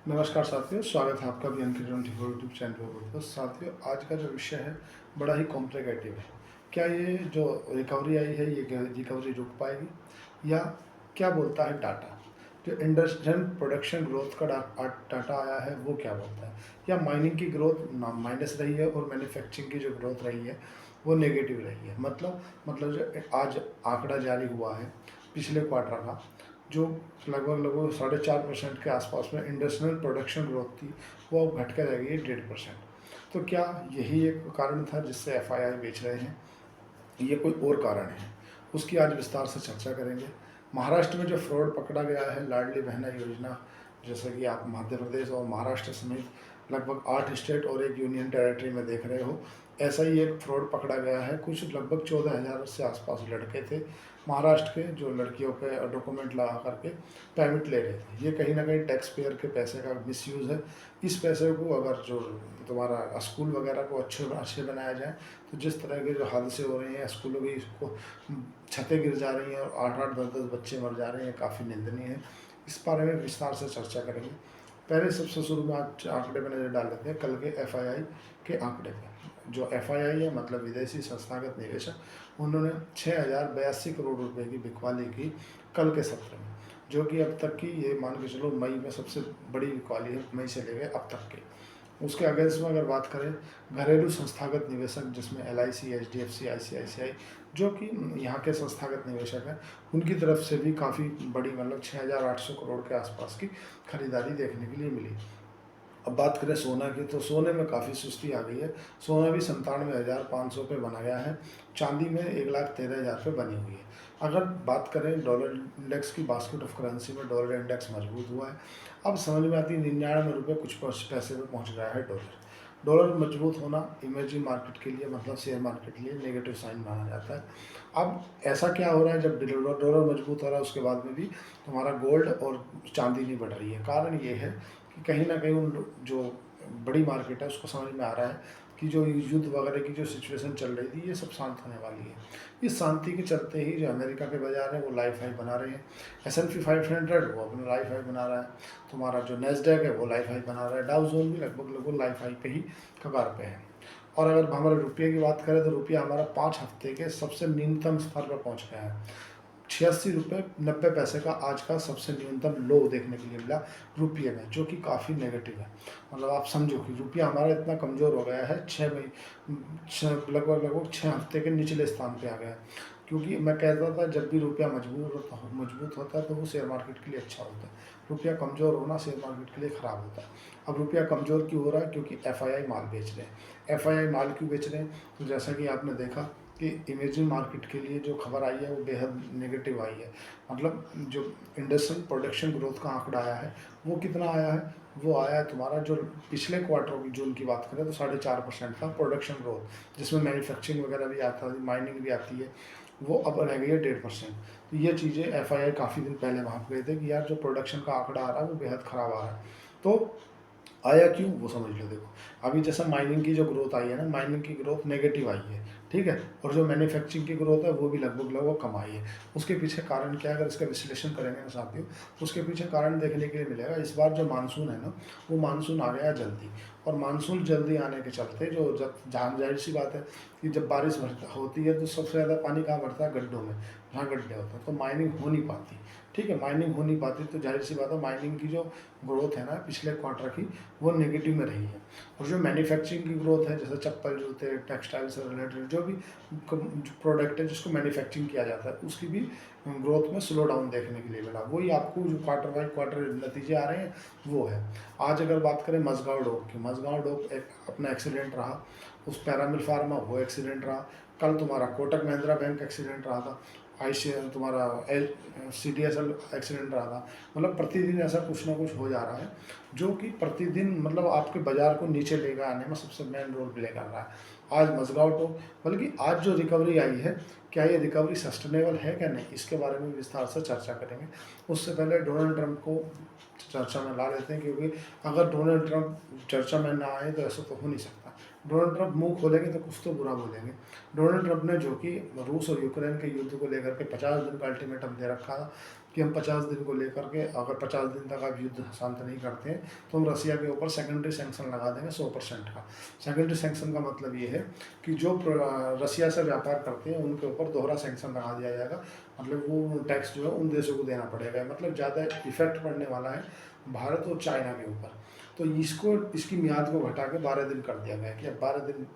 नमस्कार साथियों, स्वागत है आपका भी अनफिल्टर यूट्यूब चैनल पर। तो साथियों, आज का जो विषय है बड़ा ही कॉम्प्लिकेटेड है। क्या ये जो रिकवरी आई है ये रिकवरी रुक पाएगी, या क्या बोलता है डाटा? जो इंडस्ट्रियल प्रोडक्शन ग्रोथ का डाटा आया है वो क्या बोलता है? या माइनिंग की ग्रोथ माइनस रही है और मैन्युफैक्चरिंग की जो ग्रोथ रही है वो नेगेटिव रही है। मतलब जो आज आंकड़ा जारी हुआ है पिछले क्वार्टर का, जो लगभग 4.5% के आसपास में इंडस्ट्रियल प्रोडक्शन ग्रोथ थी, वो अब घट के रह गई है 1.5%। तो क्या यही एक कारण था जिससे एफआईआई बेच रहे हैं? ये कोई और कारण है? उसकी आज विस्तार से चर्चा करेंगे। महाराष्ट्र में जो फ्रॉड पकड़ा गया है लाडली बहना योजना, जैसे कि आप मध्य प्रदेश और महाराष्ट्र समेत लगभग 8 स्टेट और एक यूनियन टेरिटरी में देख रहे हो, ऐसा ही एक फ्रॉड पकड़ा गया है। कुछ लगभग 14,000 से आसपास लड़के थे महाराष्ट्र के, जो लड़कियों के डॉक्यूमेंट लगा करके पेमेंट ले रहे थे। ये कहीं ना कहीं टैक्स पेयर के पैसे का मिसयूज़ है। इस पैसे को अगर जो तुम्हारा स्कूल वगैरह को अच्छे अच्छे बनाया जाए, तो जिस तरह के जो हादसे हो रहे हैं स्कूलों की, इसको छतें गिर जा रही हैं और 8-8 10-10 बच्चे मर जा रहे हैं, काफ़ी निंदनीय है। इस बारे में विस्तार से चर्चा करेंगे। पहले सबसे शुरू में आज आंकड़े पर नज़र डाल लेते हैं, कल के एफआईआई के आंकड़े पे। जो एफआईआई है मतलब विदेशी संस्थागत निवेशक, उन्होंने 6,082 करोड़ रुपए की बिकवाली की कल के सत्र में, जो कि अब तक की, ये मान के चलो, मई में सबसे बड़ी बिकवाली है, मई से लेकर अब तक की। उसके अगेंस्ट में अगर बात करें, घरेलू संस्थागत निवेशक जिसमें LIC, HDFC, ICICI, जो कि यहाँ के संस्थागत निवेशक हैं, उनकी तरफ से भी काफ़ी बड़ी, मतलब 6,800 करोड़ के आसपास की खरीदारी देखने के लिए मिली। अब बात करें सोना की, तो सोने में काफ़ी सुस्ती आ गई है। सोना भी 97,500 पे बना गया है। चांदी में 1,13,000 पे बनी हुई है। अगर बात करें डॉलर इंडेक्स की, बास्केट ऑफ करेंसी में डॉलर इंडेक्स मजबूत हुआ है। अब समझ में आती है, 99 रुपये कुछ पैसे पे पहुंच गया है डॉलर। डॉलर मजबूत होना इमर्जिंग मार्केट के लिए, मतलब शेयर मार्केट के लिए नेगेटिव साइन माना जाता है। अब ऐसा क्या हो रहा है, जब डॉलर मजबूत हो रहा है उसके बाद में भी तुम्हारा गोल्ड और चांदी नहीं बढ़ रही है? कारण ये है कि कहीं ना कहीं उन जो बड़ी मार्केट है उसको समझ में आ रहा है कि जो युद्ध वगैरह की जो सिचुएशन चल रही थी, ये सब शांत होने वाली है। इस शांति के चलते ही जो अमेरिका के बाजार हैं वो लाइफ हाई बना रहे हैं। S&P 500 वो अपना लाइफ हाई बना रहा है। तुम्हारा जो नेस्डैक है वो लाइफ हाई बना रहा है। डाउ जोन भी लगभग लाइफ हाई पे ही कगार पे है। और अगर हमारे रुपये की बात करें, तो रुपया हमारा 5 हफ्ते के सबसे न्यूनतम स्तर पर पहुंच गया है। 86 रुपये 90 पैसे का आज का सबसे न्यूनतम लो देखने के लिए मिला रुपये में, जो कि काफ़ी नेगेटिव है। मतलब आप समझो कि रुपया हमारा इतना कमज़ोर हो गया है, लगभग 6 हफ्ते के निचले स्थान पे आ गया है। क्योंकि मैं कहता था, जब भी रुपया मजबूत होता है तो वो शेयर मार्केट के लिए अच्छा होता है। रुपया कमज़ोर होना शेयर मार्केट के लिए ख़राब होता है। अब रुपया कमज़ोर क्यों हो रहा है? क्योंकि एफआईआई माल बेच रहे हैं। एफआईआई माल क्यों बेच रहे हैं? तो जैसा कि आपने देखा कि इमेजिंग मार्केट के लिए जो खबर आई है वो बेहद नेगेटिव आई है। मतलब जो इंडस्ट्रियल प्रोडक्शन ग्रोथ का आंकड़ा आया है, वो कितना आया है? वो आया है तुम्हारा, जो पिछले क्वार्टर की जून की बात करें तो 4.5% था प्रोडक्शन ग्रोथ, जिसमें मैन्युफैक्चरिंग वगैरह भी आता है, माइनिंग भी आती है। वो अब रह गई है 1.5%। तो ये चीज़ें एफआईआई काफ़ी दिन पहले वहाँ गए थे कि यार जो प्रोडक्शन का आंकड़ा आ रहा है वो बेहद ख़राब आ रहा है। तो आया क्यों वो समझ लो। देखो, अभी जैसा माइनिंग की जो ग्रोथ आई है ना, माइनिंग की ग्रोथ नेगेटिव आई है, ठीक है। और जो मैन्युफैक्चरिंग की ग्रोथ है वो भी लगभग कम आई है। उसके पीछे कारण क्या है? अगर इसका विश्लेषण करेंगे ना साथियों, तो उसके पीछे कारण देखने के लिए मिलेगा। इस बार जो मानसून है ना, वो मानसून आ गया जल्दी। और मानसून जल्दी आने के चलते, जो जब जहाँ, जाहिर सी बात है कि जब बारिश होती है तो सबसे ज़्यादा पानी कहाँ भरता है? गड्ढों में, जहाँ गड्ढे होते हैं। तो माइनिंग हो नहीं पाती, ठीक है। माइनिंग हो नहीं पाती तो जाहिर सी बात है, माइनिंग की जो ग्रोथ है ना पिछले क्वार्टर की, वो नेगेटिव में रही है। और जो मैन्युफैक्चरिंग की ग्रोथ है, जैसे चप्पल, जूते, टेक्सटाइल से रिलेटेड जो भी प्रोडक्ट है जिसको मैन्युफैक्चरिंग किया जाता है, उसकी भी ग्रोथ में स्लो डाउन देखने के लिए मिला। वही आपको जो क्वार्टर बाई क्वार्टर नतीजे आ रहे हैं वो है। आज अगर बात करें मझगांव डॉक की, मझगांव डॉक एक अपना एक्सीडेंट रहा, उस पैरामिल फार्मा वो एक्सीडेंट रहा। कल तुम्हारा कोटक महिंद्रा बैंक एक्सीडेंट रहा था। तुम्हारा CDSL एक्सीडेंट रहा था। मतलब प्रतिदिन ऐसा कुछ ना कुछ हो जा रहा है, जो कि प्रतिदिन मतलब आपके बाजार को नीचे लेकर आने में सबसे मेन रोल प्ले कर रहा है। आज मझगांव तो, बल्कि आज जो रिकवरी आई है, क्या ये रिकवरी सस्टेनेबल है क्या नहीं, इसके बारे में विस्तार से चर्चा करेंगे। उससे पहले डोनाल्ड ट्रंप को चर्चा में ला लेते हैं, क्योंकि अगर डोनाल्ड ट्रंप चर्चा में ना आए तो ऐसा तो हो नहीं सकता। डोनाल्ड ट्रंप मुंह खोलेंगे तो कुछ तो बुरा बोलेंगे। डोनाल्ड ट्रंप ने, जो कि रूस और यूक्रेन के युद्ध को लेकर के 50 दिन का अल्टीमेटम दे रखा था, कि हम 50 दिन को लेकर के, अगर 50 दिन तक आप युद्ध शांत नहीं करते हैं तो हम रसिया के ऊपर सेकेंडरी सैंक्शन लगा देंगे 100% का। सेकेंडरी सैंक्शन का मतलब ये है कि जो रसिया से व्यापार करते हैं उनके ऊपर दोहरा सैंक्शन लगा दिया जाएगा, मतलब वो टैक्स जो है उन देशों को देना पड़ेगा, मतलब ज़्यादा इफेक्ट पड़ने वाला है भारत और चाइना के ऊपर। तो इसकी मियाद को घटा के 12 दिन कर दिया गया कि अब 12 दिन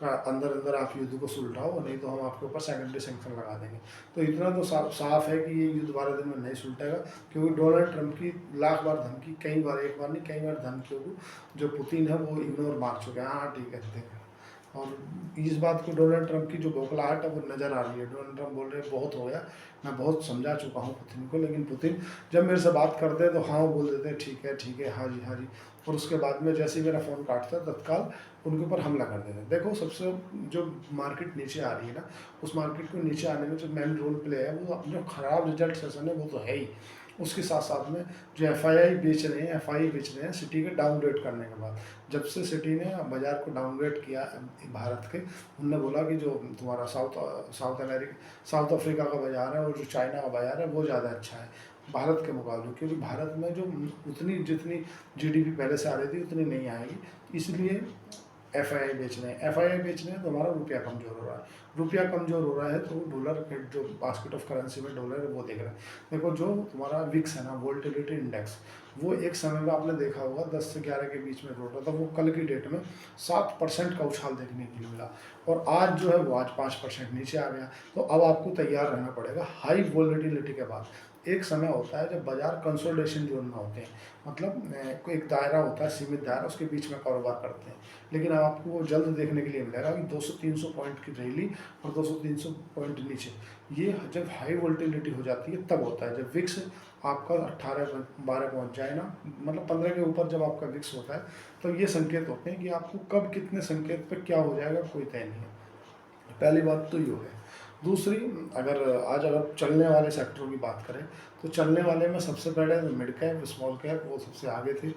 का अंदर अंदर आप युद्ध को सुलझाओ, नहीं तो हम आपके ऊपर सेकेंडरी सैंक्शन लगा देंगे। तो इतना तो साफ है कि ये युद्ध 12 दिन में नहीं सुलझेगा, क्योंकि डोनाल्ड ट्रंप की लाख बार धमकी, कई बार, एक बार नहीं कई बार धमकियों को जो पुतिन है वो इग्नोर मार चुके हैं। हाँ ठीक है, और इस बात को डोनाल्ड ट्रंप की जो बौखलाहट है वो नज़र आ रही है। डोनाल्ड ट्रंप बोल रहे हैं बहुत हो गया, मैं बहुत समझा चुका हूँ पुतिन को, लेकिन पुतिन जब मेरे से बात करते हैं तो हाँ वो बोल देते हैं ठीक है, हाँ जी, और उसके बाद में जैसे ही मेरा फ़ोन काटता है तत्काल उनके ऊपर हमला कर देते हैं। देखो, सबसे जो मार्केट नीचे आ रही है ना, उस मार्केट को नीचे आने में जो मेन रोल प्ले है वो जो ख़राब रिजल्ट सेशन है वो तो है ही, उसके साथ साथ में जो एफआई बेच रहे हैं सिटी के डाउनग्रेड करने के बाद। जब से सिटी ने बाज़ार को डाउनग्रेड किया भारत के, उनने बोला कि जो तुम्हारा साउथ अफ्रीका का बाज़ार है और जो चाइना का बाज़ार है वो ज़्यादा अच्छा है भारत के मुकाबले, क्योंकि भारत में जो जितनी जीडीपी पहले से आ रही थी उतनी नहीं आएगी, इसलिए एफआई बेचने हैं तो हमारा रुपया कमज़ोर हो रहा है। रुपया कमज़ोर हो रहा है तो डॉलर के जो बास्केट ऑफ करेंसी में डॉलर है वो देख रहे हैं। देखो, जो तुम्हारा विक्स है ना, वोलेटिलिटी इंडेक्स, वो एक समय में आपने देखा होगा 10 से 11 के बीच में रोड रहा था, वो कल की डेट में 7% का उछाल देखने के लिए मिला, और आज जो है वो आज 5% नीचे आ गया। तो अब आपको तैयार रहना पड़ेगा हाई वोलेटिलिटी के बाद। एक समय होता है जब बाजार कंसोलिडेशन जोन में होते हैं, मतलब कोई एक दायरा होता है, सीमित दायरा, उसके बीच में कारोबार करते हैं, लेकिन अब आपको वो जल्द देखने के लिए मिलेगा कि 200-300 पॉइंट की रैली और 200-300 पॉइंट नीचे, ये जब हाई वोल्टिलिटी हो जाती है तब होता है, जब विक्स आपका 18-12 पहुँच जाए ना, मतलब 15 के ऊपर जब आपका विक्स होता है तो ये संकेत होते हैं कि आपको कब कितने संकेत पर क्या हो जाएगा कोई तय नहीं है। पहली बात तो ये है। दूसरी, अगर चलने वाले सेक्टरों की बात करें तो चलने वाले में सबसे पहले मिड कैप, स्मॉल कैप वो सबसे आगे थे,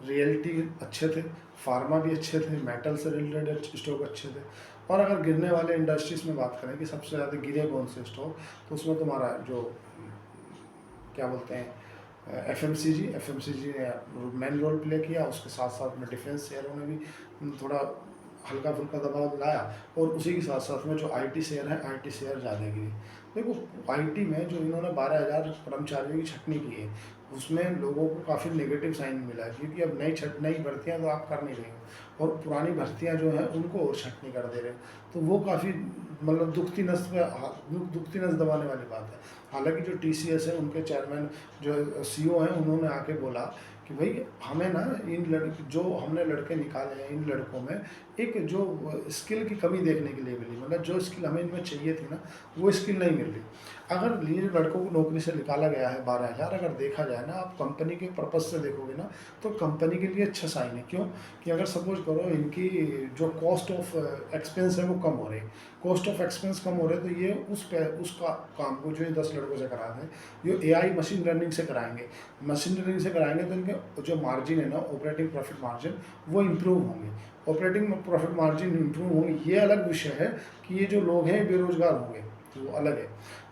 रियल्टी अच्छे थे, फार्मा भी अच्छे थे, मेटल से रिलेटेड स्टॉक अच्छे थे। और अगर गिरने वाले इंडस्ट्रीज में बात करें कि सबसे ज़्यादा गिरे कौन से स्टॉक, तो उसमें तुम्हारा जो क्या बोलते हैं एफएमसीजी ने मेन रोल प्ले किया, उसके साथ साथ में डिफेंस शेयरों ने भी थोड़ा हल्का फुल्का दबाव लाया, और उसी के साथ साथ में जो आईटी शेयर है, आईटी शेयर ज़्यादा गिरी। देखो, आईटी में जो इन्होंने 12,000 कर्मचारियों की छटनी की है, उसमें लोगों को काफ़ी नेगेटिव साइन मिला है, क्योंकि अब नई भर्तियाँ तो आप कर नहीं रहे हो, और पुरानी भर्तियाँ जो हैं उनको और छटनी कर दे रहे हैं, तो वो काफ़ी मतलब दुखती नस दबाने वाली बात है। हालांकि जो टीसीएस है, उनके चेयरमैन जो सीईओ हैं, उन्होंने आके बोला कि भाई हमें ना जो हमने लड़के निकाले हैं, इन लड़कों में एक जो स्किल की कमी देखने के लिए मिली, मतलब जो स्किल हमें इनमें चाहिए थी ना, वो स्किल नहीं मिल रही। अगर ये लड़कों को नौकरी से निकाला गया है 12,000, अगर देखा जाए ना, आप कंपनी के पर्पज़ से देखोगे ना, तो कंपनी के लिए अच्छा साइन है। क्यों? कि अगर सपोज करो इनकी जो कॉस्ट ऑफ एक्सपेंस है वो कम हो रही, कॉस्ट ऑफ एक्सपेंस कम हो रहे, तो ये उसका काम को जो ये 10 लड़कों से करा दें, ये एआई मशीन लर्निंग से कराएंगे तो इनके जो मार्जिन है ना, ऑपरेटिंग प्रॉफिट मार्जिन, वो इम्प्रूव होंगे। ऑपरेटिंग प्रॉफिट मार्जिन इम्प्रूव होंगे, ये अलग विषय है कि ये जो लोग हैं बेरोजगार होंगे, तो वो अलग है।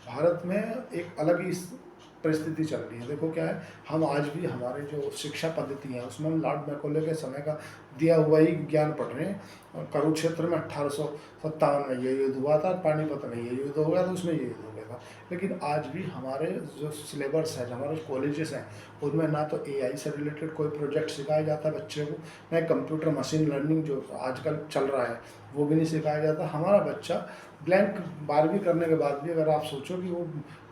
भारत में एक अलग ही परिस्थिति चल रही है। देखो क्या है, हम आज भी हमारे जो शिक्षा पद्धति है उसमें हम लॉर्ड मैकॉले के समय का दिया हुआ ही ज्ञान पढ़ रहे हैं। कुरुक्षेत्र में 1857 में ये युद्ध हुआ था, पानीपत में ये युद्ध हो गया था, उसमें ये युद्ध हो गया था। लेकिन आज भी हमारे जो सिलेबस है, जो हमारे कॉलेजेस हैं, उनमें ना तो एआई से रिलेटेड कोई प्रोजेक्ट सिखाया जाता है बच्चे को, ना कंप्यूटर मशीन लर्निंग जो आजकल चल रहा है वो भी नहीं सिखाया जाता। हमारा बच्चा ब्लैंक 12वीं करने के बाद भी, अगर आप सोचो कि वो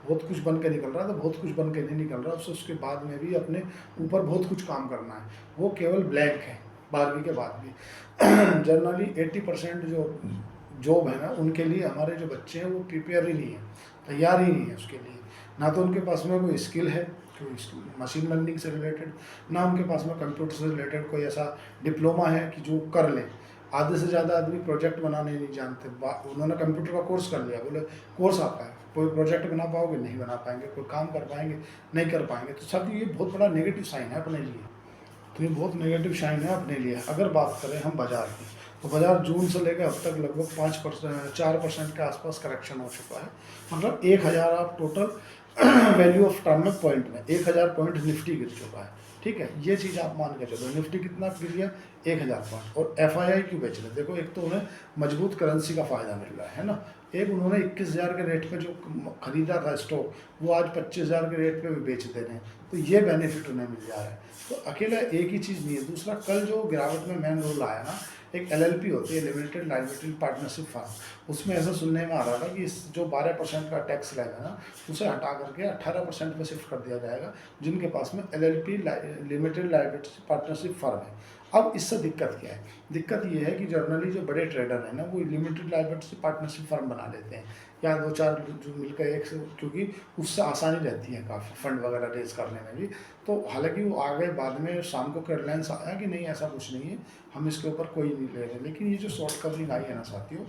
बहुत कुछ बन के निकल रहा है, तो बहुत कुछ बन के नहीं निकल रहा, उसके बाद में भी अपने ऊपर बहुत कुछ काम करना है, वो केवल ब्लैंक है 12वीं के बाद भी। जनरली 80% जो जॉब है ना, उनके लिए हमारे जो बच्चे हैं वो प्रिपेयर ही नहीं है, तैयार ही नहीं है उसके लिए। ना तो उनके पास में कोई स्किल है कोई मशीन लर्निंग से रिलेटेड, ना उनके पास में कंप्यूटर से रिलेटेड कोई ऐसा डिप्लोमा है कि जो कर लें। आधे से ज़्यादा आदमी प्रोजेक्ट बनाने नहीं जानते, उन्होंने कंप्यूटर का कोर्स कर लिया, बोले कोर्स आता है, कोई प्रोजेक्ट बना पाओगे, नहीं बना पाएंगे, कोई काम कर पाएंगे, नहीं कर पाएंगे। तो सब ये बहुत बड़ा नेगेटिव साइन है अपने लिए, तो ये बहुत नेगेटिव साइन है अपने लिए। अगर बात करें हम बाज़ार की, तो बाज़ार जून से लेकर अब तक लगभग 4% के आसपास करेक्शन हो चुका है। मतलब 1,000 आप total value of term point में 1000 पॉइंट निफ्टी गिर चुका है। ठीक है, ये चीज़ आप मान के चलो, निफ्टी कितना गिर गया 1000 पॉइंट। और एफआईआई क्यों बेच रहे? देखो, एक तो उन्हें मजबूत करेंसी का फ़ायदा मिल रहा है ना, एक उन्होंने 21,000 के रेट पे जो खरीदा था स्टॉक, वो आज 25,000 के रेट पे भी बेच दे रहे हैं, तो ये बेनिफिट उन्हें मिल जा रहा है। तो अकेला एक ही चीज़ नहीं है। दूसरा, कल जो गिरावट में मेन रोल आया ना, एक एलएलपी होती है, लिमिटेड लाइबिलिटी पार्टनरशिप फर्म, उसमें ऐसा सुनने में आ रहा था कि इस जो 12% का टैक्स स्लैब है ना, उसे हटा करके 18% पे शिफ्ट कर दिया जाएगा, जिनके पास में LLP limited liability partnership firm है। अब इससे दिक्कत क्या है? दिक्कत ये है कि जनरली जो बड़े ट्रेडर हैं ना, वो लिमिटेड लाइबिलिटी पार्टनरशिप फर्म बना लेते हैं, या दो चार जो मिलकर एक से, क्योंकि उससे आसानी रहती है काफ़ी फंड वगैरह रेज करने में भी। तो हालांकि वो आ गए बाद में, शाम को हेडलाइंस आया कि नहीं ऐसा कुछ नहीं है, हम इसके ऊपर कोई नहीं ले रहे। लेकिन ये जो शॉर्ट कवरिंग आई है ना साथियों,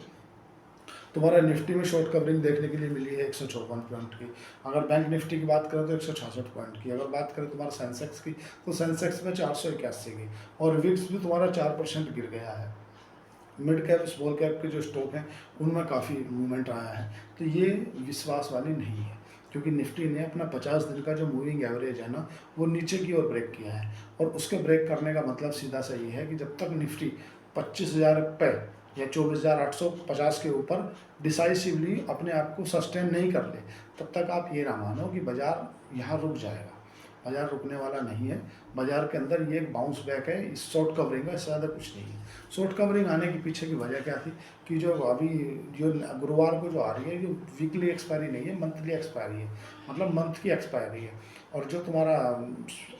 तुम्हारा निफ्टी में शॉर्ट कवरिंग देखने के लिए मिली है 154 पॉइंट की। अगर बैंक निफ्टी की बात करें तो 166 पॉइंट की। अगर बात करें तुम्हारा सेंसेक्स की, तो सेंसेक्स में 481 की। और विक्स भी तुम्हारा 4% गिर गया है। मिड कैप स्मॉल कैप के जो स्टॉक हैं उनमें काफ़ी मूवमेंट आया है। तो ये विश्वास वाली नहीं है, क्योंकि निफ्टी ने अपना 50 दिन का जो मूविंग एवरेज है ना, वो नीचे की ओर ब्रेक किया है। और उसके ब्रेक करने का मतलब सीधा सा ये है कि जब तक निफ्टी 25,000 पे या 24,850 के ऊपर डिसाइसिवली अपने आप को सस्टेन नहीं कर ले, तब तक आप ये ना मानो कि बाज़ार यहाँ रुक जाएगा। बाज़ार रुकने वाला नहीं है। बाज़ार के अंदर ये एक बाउंस बैक है इस शॉर्ट कवरिंग का, इससे ज़्यादा कुछ नहीं है। शॉर्ट कवरिंग आने के पीछे की वजह क्या थी कि जो अभी जो गुरुवार को जो आ रही है, जो वीकली एक्सपायरी नहीं है, मंथली एक्सपायरी है, मतलब मंथ की एक्सपायरी है। और जो तुम्हारा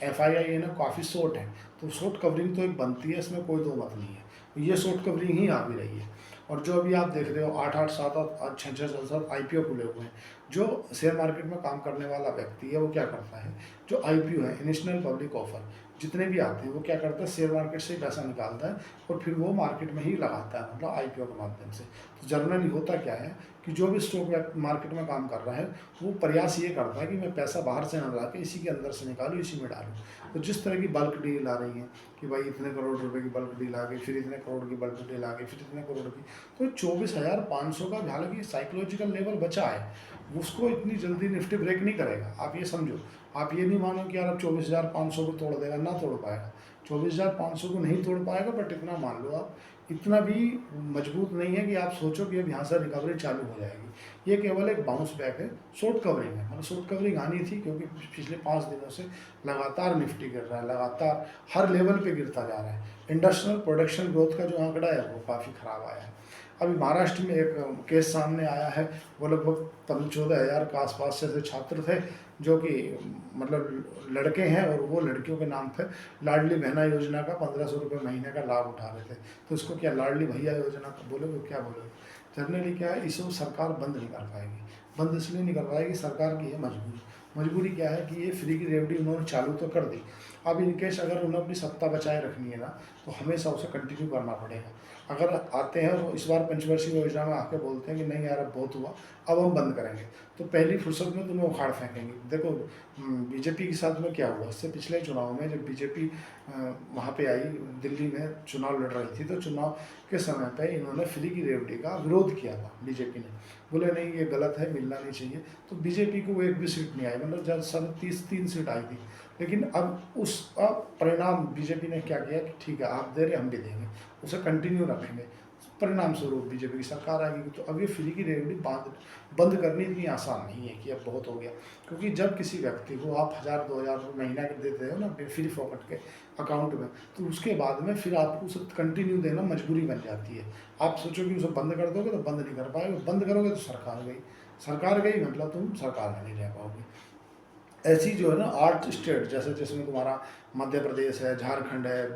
एफआईआई है ना, काफ़ी शॉर्ट है, तो शॉर्ट कवरिंग तो एक बनती है, इसमें कोई दो मत नहीं है। ये शॉर्ट कवरिंग ही आ भी रही है। और जो अभी आप देख रहे हो 8-8, 7-8, 6-6, 7-7 आईपीओ खुले हुए हैं। जो शेयर मार्केट में काम करने वाला व्यक्ति है, वो क्या करता है, जो आईपीओ है, इनिशियल पब्लिक ऑफर, जितने भी आते हैं, वो क्या करता है, शेयर मार्केट से पैसा निकालता है और फिर वो मार्केट में ही लगाता है, मतलब आईपीओ के माध्यम से। तो जनरली होता क्या है कि जो भी स्टॉक मार्केट में काम कर रहा है, वो प्रयास ये करता है कि मैं पैसा बाहर से ना ला के इसी के अंदर से निकालूँ, इसी में डालूँ। तो जिस तरह की बल्क डील आ रही हैं कि भाई इतने करोड़ रुपए की बल्क डील आ गई, फिर इतने करोड़ की बल्क डील आ गई, फिर इतने करोड़ की, तो 24,500 का हालांकि साइकोलॉजिकल लेवल बचा है, उसको इतनी जल्दी निफ्टी ब्रेक नहीं करेगा। आप ये समझो, आप ये नहीं मानो कि यार अब 24,500 को तोड़ देगा, ना तोड़ पाएगा। 24,500 को नहीं तोड़ पाएगा, बट इतना मान लो आप, इतना भी मजबूत नहीं है कि आप सोचो कि अब यहाँ से रिकवरी चालू हो जाएगी। ये केवल एक बाउंस बैक है, शॉर्ट कवरिंग है। मतलब शॉर्ट कवरिंग आनी थी, क्योंकि पिछले 5 दिनों से लगातार निफ्टी गिर रहा है, लगातार हर लेवल पे गिरता जा रहा है। इंडस्ट्रियल प्रोडक्शन ग्रोथ का जो आंकड़ा है वो काफ़ी ख़राब आया है। अभी महाराष्ट्र में एक केस सामने आया है, वो लगभग 14,000 के आसपास से छात्र थे, जो कि मतलब लड़के हैं, और वो लड़कियों के नाम पर लाडली बहना योजना का 1,500 रुपये महीने का लाभ उठा रहे थे। तो इसको क्या लाडली भैया योजना बोलोगे, क्या बोलोगे? जनरली क्या है, इसको सरकार बंद नहीं कर पाएगी। बंद इसलिए नहीं कर पाएगी, सरकार की है मजबूरी। मजबूरी क्या है कि ये फ्री की रेवड़ी उन्होंने चालू तो कर दी। अब इनकेस अगर उन्हें अपनी सत्ता बचाए रखनी है ना, तो हमेशा उसे कंटिन्यू करना पड़ेगा। अगर आते हैं और इस बार पंचवर्षीय योजना में आके बोलते हैं कि नहीं यार अब बहुत हुआ, अब हम बंद करेंगे, तो पहली फुर्सत में तुम्हें उखाड़ फेंकेंगे। देखो बीजेपी के साथ में क्या हुआ, इससे पिछले चुनाव में जब बीजेपी वहाँ पे आई, दिल्ली में चुनाव लड़ रही थी, तो चुनाव के समय पे इन्होंने फ्री की रेवड़ी का विरोध किया था। बीजेपी ने बोले नहीं ये गलत है, मिलना नहीं चाहिए। तो बीजेपी को वो एक भी सीट नहीं आई, मतलब जब सब 33 सीट आई थी। लेकिन अब उसका परिणाम बीजेपी ने क्या किया कि ठीक है आप दे रहे हम भी देंगे, उसे कंटिन्यू रखेंगे। परिणाम स्वरूप बीजेपी की सरकार आएगी। तो अब ये फ्री की रेवड़ी बंद करनी इतनी आसान नहीं है कि अब बहुत हो गया, क्योंकि जब किसी व्यक्ति को आप 1,000-2,000 रुपये महीना के देते हो ना फ्री फोकट के अकाउंट में, तो उसके बाद में फिर आपको उसे कंटिन्यू देना मजबूरी बन जाती है। आप सोचो कि उसे बंद कर दोगे तो बंद नहीं कर पाएंगे, बंद करोगे तो सरकार गई मतलब तुम सरकार में नहीं रह पाओगे। ऐसी जो है ना 8 स्टेट, जैसे जिसमें तुम्हारा मध्य प्रदेश है, झारखंड है,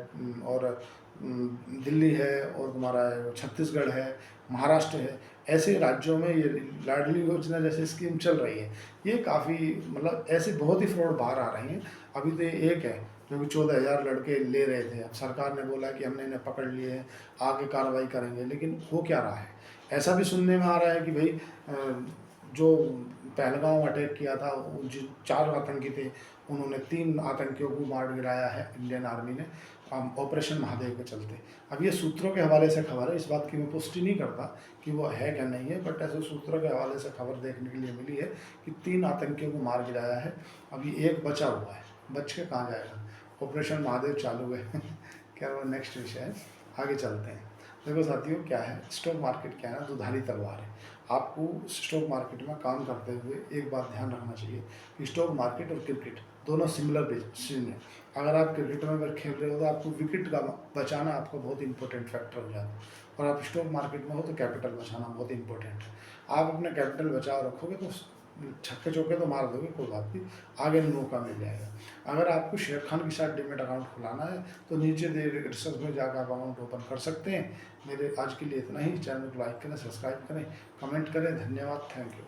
और दिल्ली है, और तुम्हारा छत्तीसगढ़ है, महाराष्ट्र है, ऐसे राज्यों में ये लाडली योजना जैसे स्कीम चल रही है। ये काफ़ी मतलब ऐसे बहुत ही फ्रॉड बाहर आ रहे हैं। अभी तो एक है जो कि 14,000 लड़के ले रहे थे, अब सरकार ने बोला कि हमने इन्हें पकड़ लिए हैं, आगे कार्रवाई करेंगे। लेकिन हो क्या रहा है, ऐसा भी सुनने में आ रहा है कि भाई जो पहलगांव अटैक किया था, वो जो 4 आतंकी थे, उन्होंने 3 आतंकियों को मार गिराया है इंडियन आर्मी ने ऑपरेशन महादेव के चलते। अब ये सूत्रों के हवाले से खबर है, इस बात की मैं पुष्टि नहीं करता कि वो है क्या नहीं है, बट ऐसे सूत्रों के हवाले से खबर देखने के लिए मिली है कि 3 आतंकियों को मार गिराया है। अभी एक बचा हुआ है, बच के कहाँ जाएगा, ऑपरेशन महादेव चालू है क्या वो नेक्स्ट विषय है, आगे चलते हैं। देखो साथियों, क्या है स्टॉक मार्केट, क्या है दुधारी तलवार है। आपको स्टॉक मार्केट में काम करते हुए एक बात ध्यान रखना चाहिए कि स्टॉक मार्केट और क्रिकेट दोनों सिमिलर बेसिस हैं। अगर आप क्रिकेट में अगर खेल रहे हो तो आपको विकेट का बचाना आपका बहुत इंपॉर्टेंट फैक्टर हो जाता है, और आप स्टॉक मार्केट में हो तो कैपिटल बचाना बहुत इंपॉर्टेंट है। आप अपने कैपिटल बचाव रखोगे तो छक्के चौके तो मार दोगे, कोई बात नहीं, आगे मौका मिल जाएगा। अगर आपको शेर खान के साथ डीमेट अकाउंट खुलाना है तो नीचे दे रिसर्च में जाकर अकाउंट ओपन कर सकते हैं। मेरे आज के लिए इतना ही। चैनल को लाइक करें, सब्सक्राइब करें, कमेंट करें। धन्यवाद, थैंक यू।